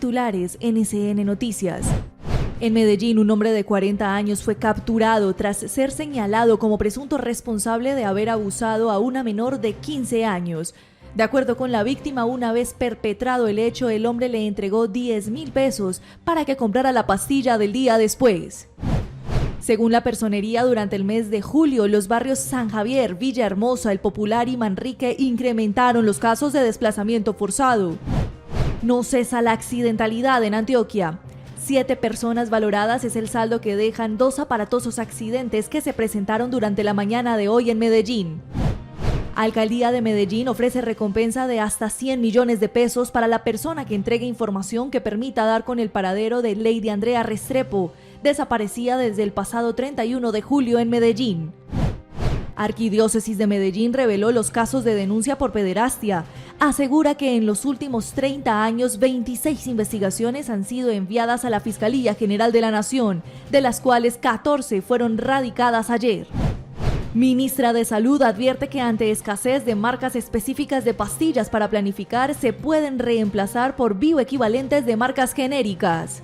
Titulares NCN Noticias. En Medellín, un hombre de 40 años fue capturado tras ser señalado como presunto responsable de haber abusado a una menor de 15 años. De acuerdo con la víctima, una vez perpetrado el hecho, el hombre le entregó 10.000 pesos para que comprara la pastilla del día después. Según la Personería, durante el mes de julio, los barrios San Javier, Villahermosa, El Popular y Manrique incrementaron los casos de desplazamiento forzado. No cesa la accidentalidad en Antioquia. 7 personas valoradas es el saldo que dejan 2 aparatosos accidentes que se presentaron durante la mañana de hoy en Medellín. Alcaldía de Medellín ofrece recompensa de hasta 100 millones de pesos para la persona que entregue información que permita dar con el paradero de Lady Andrea Restrepo, desaparecida desde el pasado 31 de julio en Medellín. Arquidiócesis de Medellín reveló los casos de denuncia por pederastia. Asegura que en los últimos 30 años 26 investigaciones han sido enviadas a la Fiscalía General de la Nación, de las cuales 14 fueron radicadas ayer. Ministra de Salud advierte que ante escasez de marcas específicas de pastillas para planificar, se pueden reemplazar por bioequivalentes de marcas genéricas.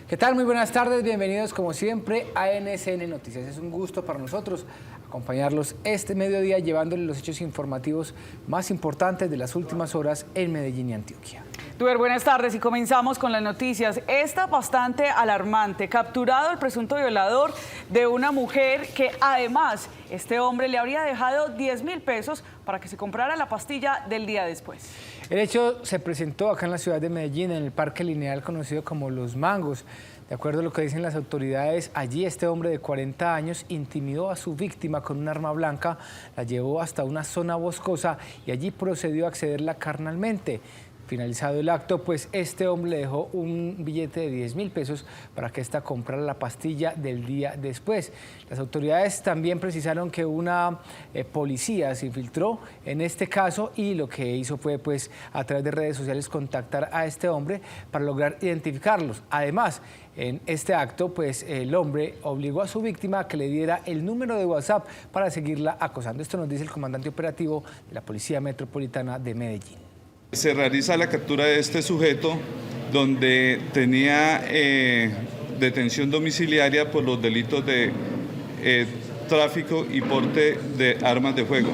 ¿Qué tal? Muy buenas tardes, bienvenidos como siempre a NCN Noticias. Es un gusto para nosotros acompañarlos este mediodía llevándoles los hechos informativos más importantes de las últimas horas en Medellín y Antioquia. Duer, buenas tardes y comenzamos con las noticias. Esta bastante alarmante. Capturado el presunto violador de una mujer que además este hombre le habría dejado 10.000 pesos para que se comprara la pastilla del día después. El hecho se presentó acá en la ciudad de Medellín, en el parque lineal conocido como Los Mangos. De acuerdo a lo que dicen las autoridades, allí este hombre de 40 años intimidó a su víctima con un arma blanca, la llevó hasta una zona boscosa y allí procedió a accederla carnalmente. Finalizado el acto, pues este hombre le dejó un billete de 10.000 pesos para que ésta comprara la pastilla del día después. Las autoridades también precisaron que una policía se infiltró en este caso y lo que hizo fue, pues, a través de redes sociales contactar a este hombre para lograr identificarlos. Además, en este acto, pues el hombre obligó a su víctima a que le diera el número de WhatsApp para seguirla acosando. Esto nos dice el comandante operativo de la Policía Metropolitana de Medellín. Se realiza la captura de este sujeto donde tenía detención domiciliaria por los delitos de tráfico y porte de armas de fuego.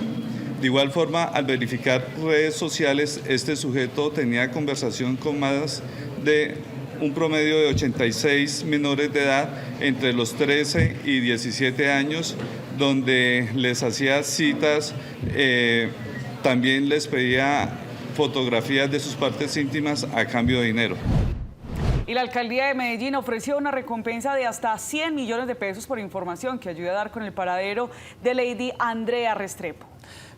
De igual forma, al verificar redes sociales, este sujeto tenía conversación con más de un promedio de 86 menores de edad entre los 13 y 17 años, donde les hacía citas, también les pedía fotografías de sus partes íntimas a cambio de dinero. Y la Alcaldía de Medellín ofreció una recompensa de hasta 100 millones de pesos por información que ayude a dar con el paradero de Lady Andrea Restrepo.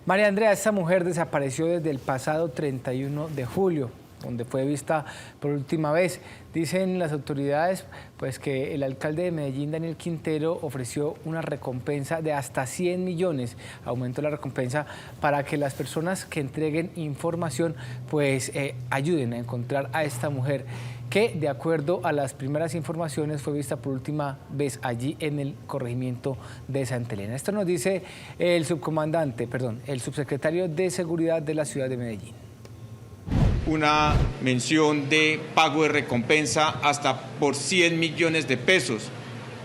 María Andrea, esta mujer desapareció desde el pasado 31 de julio, donde fue vista por última vez. Dicen las autoridades pues que el alcalde de Medellín, Daniel Quintero, ofreció una recompensa de hasta 100 millones. Aumentó la recompensa para que las personas que entreguen información pues ayuden a encontrar a esta mujer que, de acuerdo a las primeras informaciones, fue vista por última vez allí en el corregimiento de Santa Elena. Esto nos dice el subsecretario de Seguridad de la ciudad de Medellín. Una mención de pago de recompensa hasta por 100 millones de pesos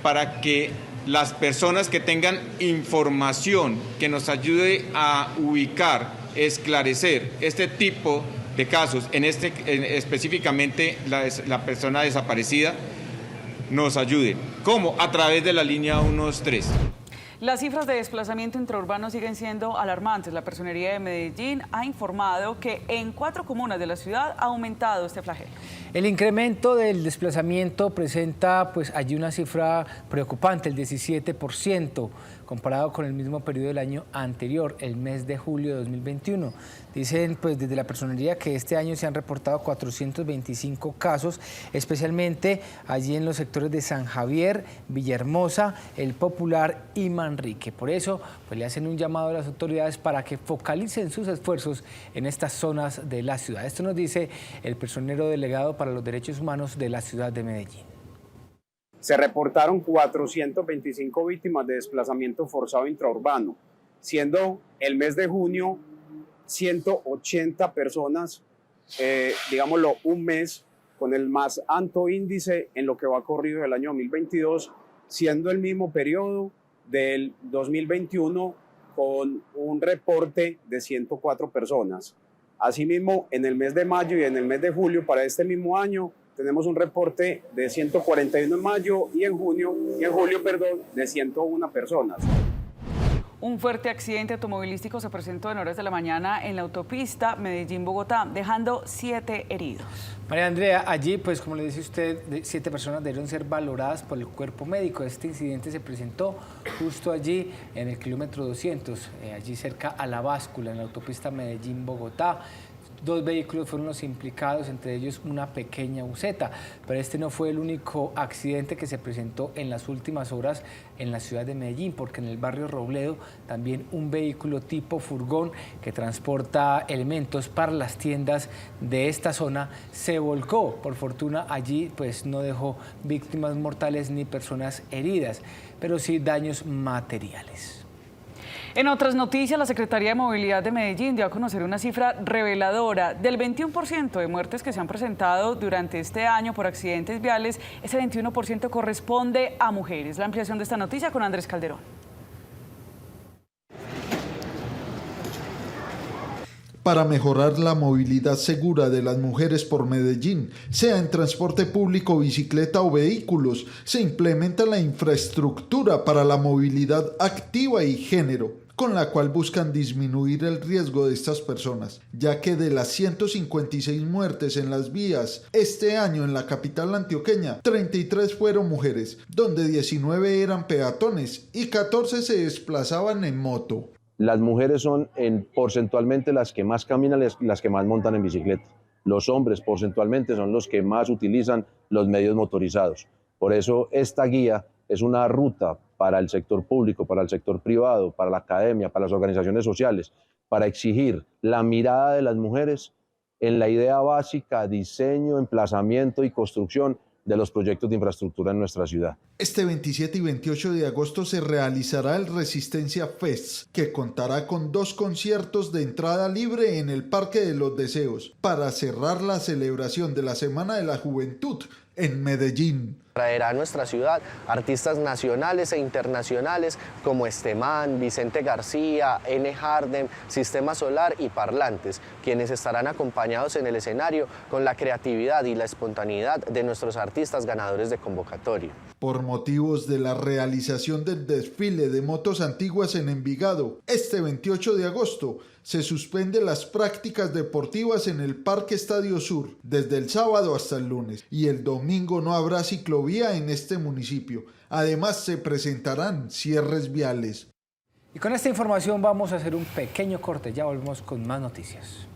para que las personas que tengan información que nos ayude a ubicar, esclarecer este tipo de casos, específicamente la persona desaparecida, nos ayuden. ¿Cómo? A través de la línea 123. Las cifras de desplazamiento intraurbano siguen siendo alarmantes. La Personería de Medellín ha informado que en 4 comunas de la ciudad ha aumentado este flagelo. El incremento del desplazamiento presenta pues allí una cifra preocupante, el 17%, comparado con el mismo periodo del año anterior, el mes de julio de 2021. Dicen pues desde la Personería que este año se han reportado 425 casos, especialmente allí en los sectores de San Javier, Villahermosa, El Popular y Manrique. Por eso pues le hacen un llamado a las autoridades para que focalicen sus esfuerzos en estas zonas de la ciudad. Esto nos dice el personero delegado para los Derechos Humanos de la ciudad de Medellín. Se reportaron 425 víctimas de desplazamiento forzado intraurbano, siendo el mes de junio 180 personas, digámoslo, un mes, con el más alto índice en lo que va corrido del año 2022, siendo el mismo periodo del 2021 con un reporte de 104 personas. Asimismo, en el mes de mayo y en el mes de julio para este mismo año tenemos un reporte de 141 en mayo y en julio, de 101 personas. Un fuerte accidente automovilístico se presentó en horas de la mañana en la autopista Medellín-Bogotá, dejando 7 heridos. María Andrea, allí, pues como le dice usted, 7 personas debieron ser valoradas por el cuerpo médico. Este incidente se presentó justo allí en el kilómetro 200, allí cerca a la báscula, en la autopista Medellín-Bogotá. 2 vehículos fueron los implicados, entre ellos una pequeña buseta, pero este no fue el único accidente que se presentó en las últimas horas en la ciudad de Medellín, porque en el barrio Robledo también un vehículo tipo furgón que transporta elementos para las tiendas de esta zona se volcó. Por fortuna allí pues no dejó víctimas mortales ni personas heridas, pero sí daños materiales. En otras noticias, la Secretaría de Movilidad de Medellín dio a conocer una cifra reveladora. Del 21% de muertes que se han presentado durante este año por accidentes viales, ese 21% corresponde a mujeres. La ampliación de esta noticia con Andrés Calderón. Para mejorar la movilidad segura de las mujeres por Medellín, sea en transporte público, bicicleta o vehículos, se implementa la infraestructura para la movilidad activa y género, con la cual buscan disminuir el riesgo de estas personas, ya que de las 156 muertes en las vías este año en la capital antioqueña, 33 fueron mujeres, donde 19 eran peatones y 14 se desplazaban en moto. Las mujeres son porcentualmente las que más caminan, las que más montan en bicicleta. Los hombres porcentualmente son los que más utilizan los medios motorizados. Por eso esta guía es una ruta para el sector público, para el sector privado, para la academia, para las organizaciones sociales, para exigir la mirada de las mujeres en la idea básica, diseño, emplazamiento y construcción de los proyectos de infraestructura en nuestra ciudad. Este 27 y 28 de agosto se realizará el Resistencia Fest, que contará con 2 conciertos de entrada libre en el Parque de los Deseos, para cerrar la celebración de la Semana de la Juventud en Medellín. Traerá a nuestra ciudad artistas nacionales e internacionales como Estemán, Vicente García, N. Hardem, Sistema Solar y Parlantes, quienes estarán acompañados en el escenario con la creatividad y la espontaneidad de nuestros artistas ganadores de convocatoria. Por motivos de la realización del desfile de motos antiguas en Envigado, este 28 de agosto se suspenden las prácticas deportivas en el Parque Estadio Sur desde el sábado hasta el lunes, y el domingo no habrá ciclovía en este municipio. Además se presentarán cierres viales. Y con esta información vamos a hacer un pequeño corte, ya volvemos con más noticias.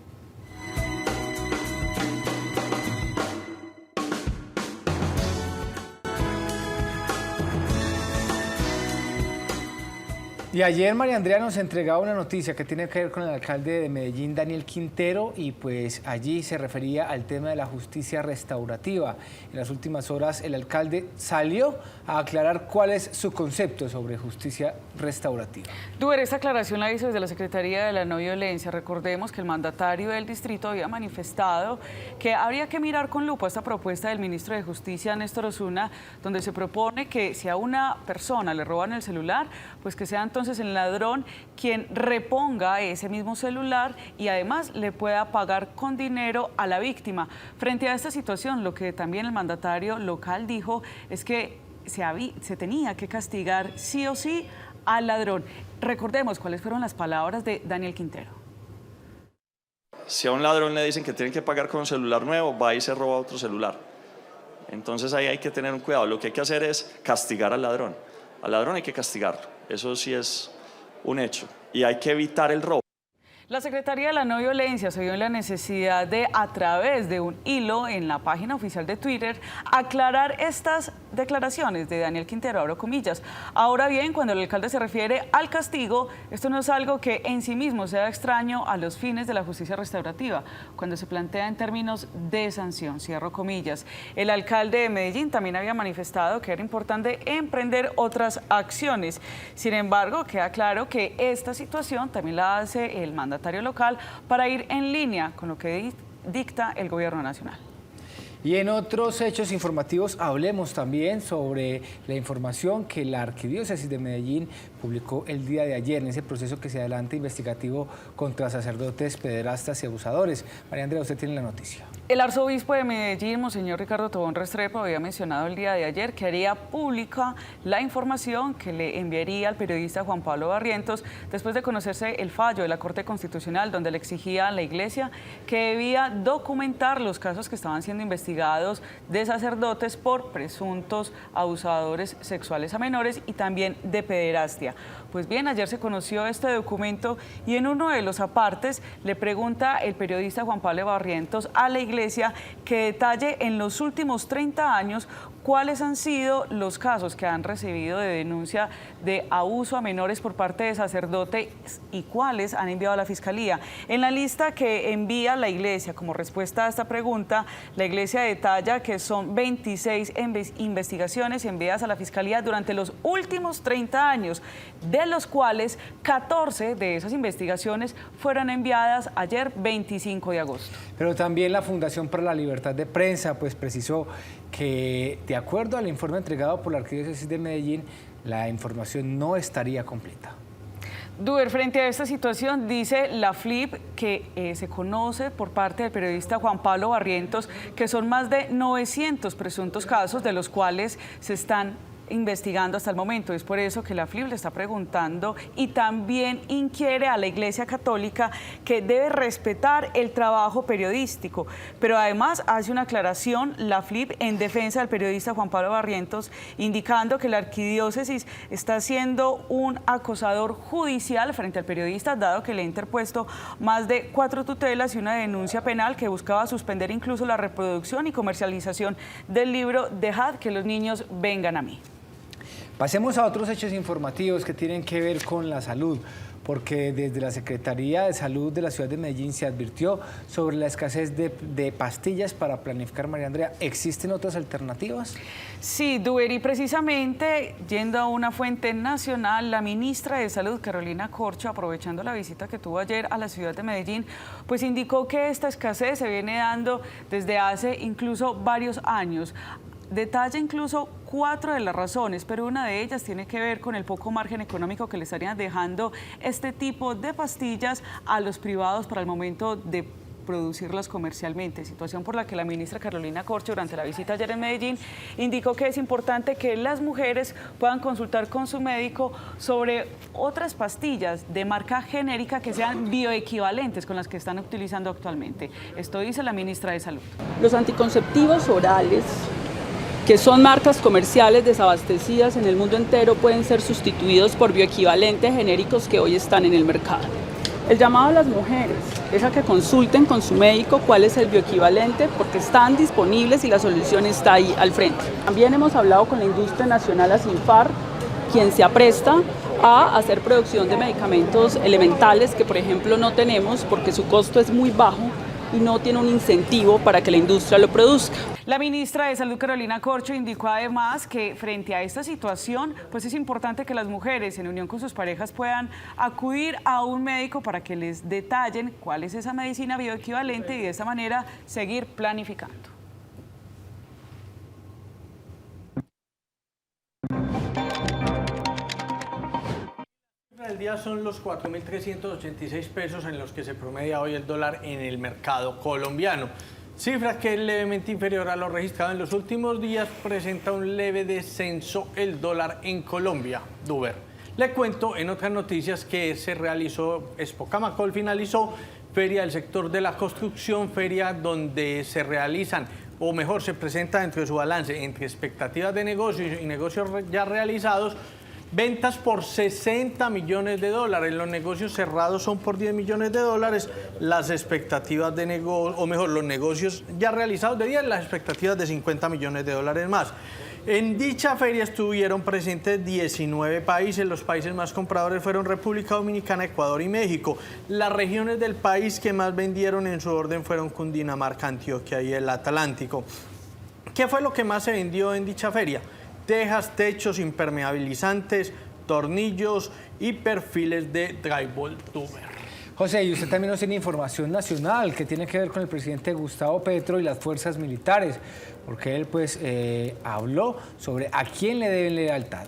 Y ayer María Andrea nos entregaba una noticia que tiene que ver con el alcalde de Medellín, Daniel Quintero, y pues allí se refería al tema de la justicia restaurativa. En las últimas horas el alcalde salió a aclarar cuál es su concepto sobre justicia restaurativa. Duber, esta aclaración la hizo desde la Secretaría de la No Violencia. Recordemos que el mandatario del distrito había manifestado que habría que mirar con lupa esta propuesta del ministro de Justicia, Néstor Osuna, donde se propone que si a una persona le roban el celular, pues que sea entonces el ladrón quien reponga ese mismo celular y además le pueda pagar con dinero a la víctima. Frente a esta situación, lo que también el mandatario local dijo es que se tenía que castigar sí o sí al ladrón. Recordemos cuáles fueron las palabras de Daniel Quintero. Si a un ladrón le dicen que tiene que pagar con un celular nuevo, va y se roba otro celular. Entonces ahí hay que tener un cuidado. Lo que hay que hacer es castigar al ladrón. Al ladrón hay que castigarlo. Eso sí es un hecho. Y hay que evitar el robo. La Secretaría de la No Violencia se vio en la necesidad de, a través de un hilo en la página oficial de Twitter, aclarar estas declaraciones de Daniel Quintero, abro comillas. Ahora bien, cuando el alcalde se refiere al castigo, esto no es algo que en sí mismo sea extraño a los fines de la justicia restaurativa, cuando se plantea en términos de sanción, cierro comillas. El alcalde de Medellín también había manifestado que era importante emprender otras acciones. Sin embargo, queda claro que esta situación también la hace el mandatario mandatario local para ir en línea con lo que dicta el gobierno nacional. Y en otros hechos informativos hablemos también sobre la información que la Arquidiócesis de Medellín publicó el día de ayer en ese proceso que se adelanta investigativo contra sacerdotes, pederastas y abusadores. María Andrea, usted tiene la noticia. El arzobispo de Medellín, Monseñor Ricardo Tobón Restrepo, había mencionado el día de ayer que haría pública la información que le enviaría al periodista Juan Pablo Barrientos después de conocerse el fallo de la Corte Constitucional donde le exigía a la Iglesia que debía documentar los casos que estaban siendo investigados de sacerdotes por presuntos abusadores sexuales a menores y también de pederastia. Pues bien, ayer se conoció este documento y en uno de los apartes le pregunta el periodista Juan Pablo Barrientos a la Iglesia que detalle en los últimos 30 años cuáles han sido los casos que han recibido de denuncia de abuso a menores por parte de sacerdotes y cuáles han enviado a la Fiscalía. En la lista que envía la Iglesia como respuesta a esta pregunta, la Iglesia detalla que son 26 investigaciones enviadas a la Fiscalía durante los últimos 30 años, de los cuales 14 de esas investigaciones fueron enviadas ayer 25 de agosto. Pero también la Fundación para la Libertad de Prensa pues precisó que de acuerdo al informe entregado por la Arquidiócesis de Medellín, la información no estaría completa. Duber, frente a esta situación, dice la FLIP que se conoce por parte del periodista Juan Pablo Barrientos que son más de 900 presuntos casos de los cuales se están investigando hasta el momento. Es por eso que la FLIP le está preguntando y también inquiere a la Iglesia Católica que debe respetar el trabajo periodístico. Pero además hace una aclaración la FLIP en defensa del periodista Juan Pablo Barrientos, indicando que la arquidiócesis está siendo un acosador judicial frente al periodista, dado que le ha interpuesto más de 4 tutelas y una denuncia penal que buscaba suspender incluso la reproducción y comercialización del libro Dejad que los niños vengan a mí. Pasemos a otros hechos informativos que tienen que ver con la salud, porque desde la Secretaría de Salud de la ciudad de Medellín se advirtió sobre la escasez de pastillas para planificar. María Andrea, ¿existen otras alternativas? Sí, Duber, y precisamente yendo a una fuente nacional, la ministra de Salud, Carolina Corcho, aprovechando la visita que tuvo ayer a la ciudad de Medellín, pues indicó que esta escasez se viene dando desde hace incluso varios años. Detalla incluso 4 de las razones, pero una de ellas tiene que ver con el poco margen económico que le estarían dejando este tipo de pastillas a los privados para el momento de producirlas comercialmente, situación por la que la ministra Carolina Corcho durante la visita ayer en Medellín indicó que es importante que las mujeres puedan consultar con su médico sobre otras pastillas de marca genérica que sean bioequivalentes con las que están utilizando actualmente. Esto dice la ministra de Salud. Los anticonceptivos orales, que son marcas comerciales desabastecidas en el mundo entero, pueden ser sustituidos por bioequivalentes genéricos que hoy están en el mercado. El llamado a las mujeres es a que consulten con su médico cuál es el bioequivalente, porque están disponibles y la solución está ahí al frente. También hemos hablado con la industria nacional Asinfar, quien se apresta a hacer producción de medicamentos elementales que, por ejemplo, no tenemos porque su costo es muy bajo y no tiene un incentivo para que la industria lo produzca. La ministra de Salud, Carolina Corcho, indicó además que frente a esta situación, pues es importante que las mujeres, en unión con sus parejas, puedan acudir a un médico para que les detallen cuál es esa medicina bioequivalente y de esa manera seguir planificando. El día son los 4.386 pesos en los que se promedia hoy el dólar en el mercado colombiano. Cifra que es levemente inferior a lo registrado en los últimos días, presenta un leve descenso el dólar en Colombia. Duber. Le cuento en otras noticias que se realizó, Expocamacol finalizó feria del sector de la construcción, feria donde se realizan, o mejor se presenta dentro de su balance entre expectativas de negocios y negocios ya realizados, ventas por 60 millones de dólares, los negocios cerrados son por 10 millones de dólares, las expectativas de negocio, o mejor, los negocios ya realizados de 10, las expectativas de 50 millones de dólares más. En dicha feria estuvieron presentes 19 países, los países más compradores fueron República Dominicana, Ecuador y México. Las regiones del país que más vendieron en su orden fueron Cundinamarca, Antioquia y el Atlántico. ¿Qué fue lo que más se vendió en dicha feria? Tejas, techos, impermeabilizantes, tornillos y perfiles de drywall. Tuber. José, y usted también nos tiene información nacional que tiene que ver con el presidente Gustavo Petro y las fuerzas militares, porque él pues habló sobre a quién le deben lealtad.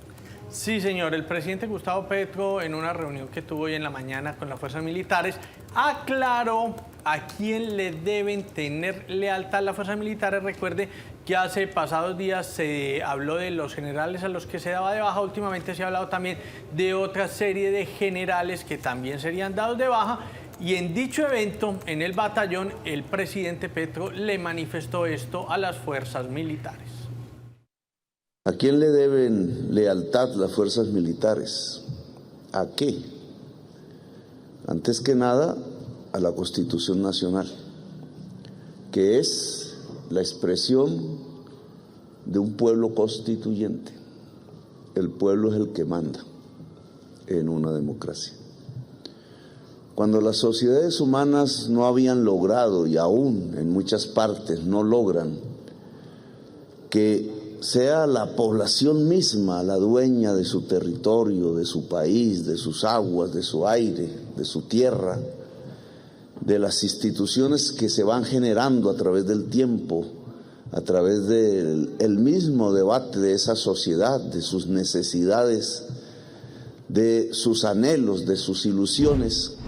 Sí, señor. El presidente Gustavo Petro, en una reunión que tuvo hoy en la mañana con las fuerzas militares, aclaró a quién le deben tener lealtad las fuerzas militares. Recuerde que hace pasados días se habló de los generales a los que se daba de baja. Últimamente se ha hablado también de otra serie de generales que también serían dados de baja. Y en dicho evento, en el batallón, el presidente Petro le manifestó esto a las fuerzas militares. ¿A quién le deben lealtad las fuerzas militares? ¿A qué? Antes que nada, a la Constitución Nacional, que es la expresión de un pueblo constituyente. El pueblo es el que manda en una democracia. Cuando las sociedades humanas no habían logrado, y aún en muchas partes no logran, que sea la población misma la dueña de su territorio, de su país, de sus aguas, de su aire, de su tierra, de las instituciones que se van generando a través del tiempo, a través del mismo debate de esa sociedad, de sus necesidades, de sus anhelos, de sus ilusiones.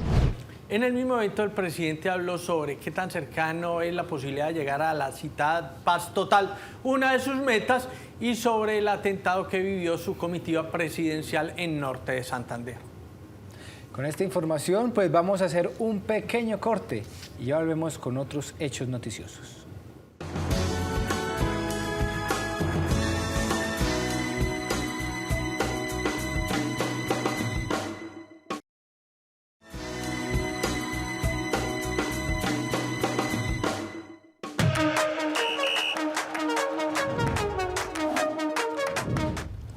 En el mismo evento el presidente habló sobre qué tan cercano es la posibilidad de llegar a la citada paz total, una de sus metas, y sobre el atentado que vivió su comitiva presidencial en Norte de Santander. Con esta información pues vamos a hacer un pequeño corte y ya volvemos con otros hechos noticiosos.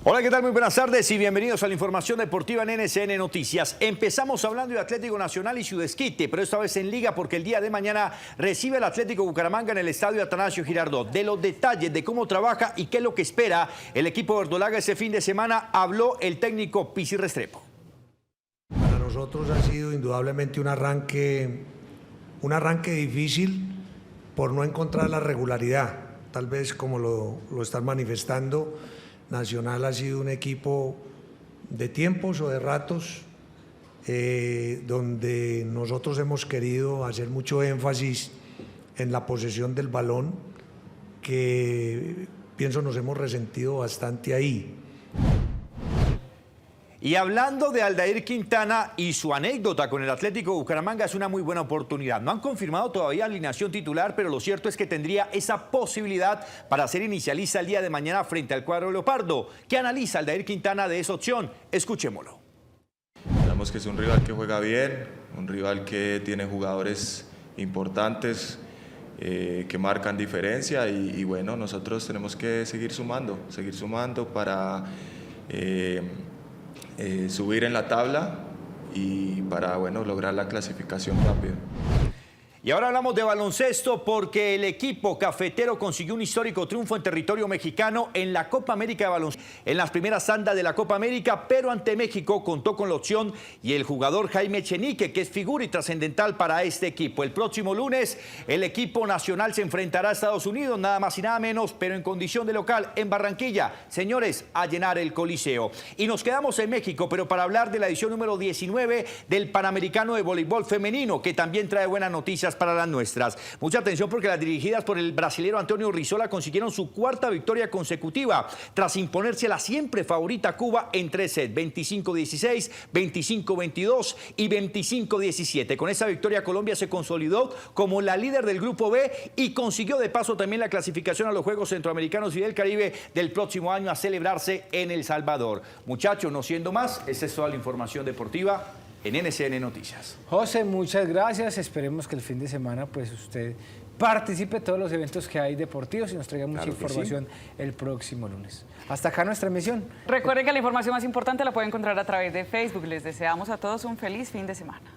Hola, ¿qué tal? Muy buenas tardes y bienvenidos a la información deportiva en NCN Noticias. Empezamos hablando de Atlético Nacional y su desquite, pero esta vez en Liga porque el día de mañana recibe el Atlético Bucaramanga en el estadio Atanasio Girardot. De los detalles de cómo trabaja y qué es lo que espera el equipo verdolaga ese fin de semana, habló el técnico Pizzi Restrepo. Para nosotros ha sido indudablemente un arranque difícil por no encontrar la regularidad, tal vez como lo están manifestando. Nacional ha sido un equipo de tiempos o de ratos donde nosotros hemos querido hacer mucho énfasis en la posesión del balón, que pienso nos hemos resentido bastante ahí. Y hablando de Aldair Quintana y su anécdota con el Atlético Bucaramanga, es una muy buena oportunidad. No han confirmado todavía alineación titular, pero lo cierto es que tendría esa posibilidad para ser inicialista el día de mañana frente al cuadro leopardo. ¿Qué analiza Aldair Quintana de esa opción? Escuchémoslo. Sabemos que es un rival que juega bien, un rival que tiene jugadores importantes, que marcan diferencia y bueno, nosotros tenemos que seguir sumando para subir en la tabla y para lograr la clasificación rápido. Y ahora hablamos de baloncesto porque el equipo cafetero consiguió un histórico triunfo en territorio mexicano en la Copa América de baloncesto. En las primeras tandas de la Copa América, pero ante México contó con la opción y el jugador Jaime Echenique, que es figura y trascendental para este equipo. El próximo lunes el equipo nacional se enfrentará a Estados Unidos, nada más y nada menos, pero en condición de local en Barranquilla. Señores, a llenar el Coliseo. Y nos quedamos en México, pero para hablar de la edición número 19 del Panamericano de Voleibol Femenino, que también trae buenas noticias para las nuestras. Mucha atención porque las dirigidas por el brasilero Antonio Rizola consiguieron su cuarta victoria consecutiva tras imponerse a la siempre favorita Cuba en 3 sets, 25-16, 25-22 y 25-17. Con esa victoria Colombia se consolidó como la líder del Grupo B y consiguió de paso también la clasificación a los Juegos Centroamericanos y del Caribe del próximo año a celebrarse en El Salvador. Muchachos, no siendo más, esta es toda la información deportiva en NCN Noticias. José, muchas gracias. Esperemos que el fin de semana pues usted participe en todos los eventos que hay deportivos y nos traiga mucha información el próximo lunes. Hasta acá nuestra emisión. Recuerden que la información más importante la pueden encontrar a través de Facebook. Les deseamos a todos un feliz fin de semana.